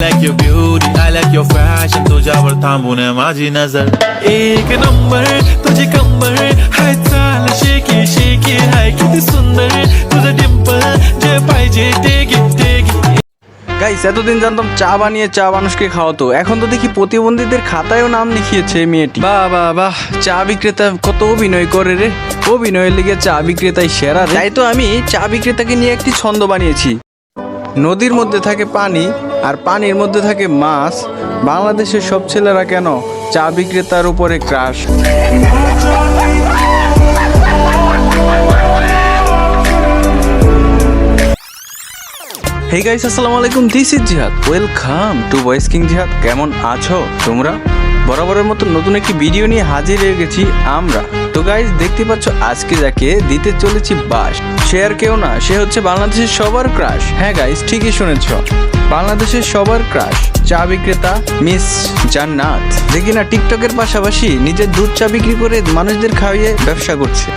like your beauty, I like your fashion. तुझ्यावर थांबून माझी नजर एक नंबर तुझी कंबर हाय चाल शेकी शेकी हाय किती सुंदर तुझं डिंपल जे पाहिजे ते घे গাইস এতদিন জানতাম চা বানিয়ে চা মানুষকে খাওয়াতো, এখন তো দেখি প্রতিবন্ধীদের খাতায়ও নাম লিখিয়েছে এই মেয়েটি। বাহ বাহ বাহ, চা বিক্রেতা কত অভিনয় করে রে, অভিনয়ের লিগে চা বিক্রেতাই সেরা। তাই তো আমি চা বিক্রেতাকে নিয়ে একটি ছন্দ বানিয়েছি। নদীর মধ্যে থাকে পানি আর পানির মধ্যে থাকে মাছ, বাংলাদেশের সব ছেলেরা কেন চা বিক্রেতার উপরে ক্রাশ। হে গাইস, আসসালামু আলাইকুম, দিস ইজ জিহাদ, ওয়েলকাম টু ভয়েস কিং জিহাদ। কেমন আছো তোমরা? বরাবরের মতো নতুন একটি ভিডিও নিয়ে হাজির হয়ে গেছি আমরা। তো গাইস দেখতে পাচ্ছ আজকে যাকে দিতে চলেছি বাস, সে আর কেউ না, সে হচ্ছে বাংলাদেশের সবার ক্রাশ। হ্যাঁ গাইস, ঠিকই শুনেছ, বাংলাদেশের সবার ক্রাশ চা বিক্রেতা মিস জান্নাত, যে কিনা টিকটকের পাশাপাশি নিজের দুধ চা বিক্রি করে মানুষদের খাইয়ে ব্যবসা করছে।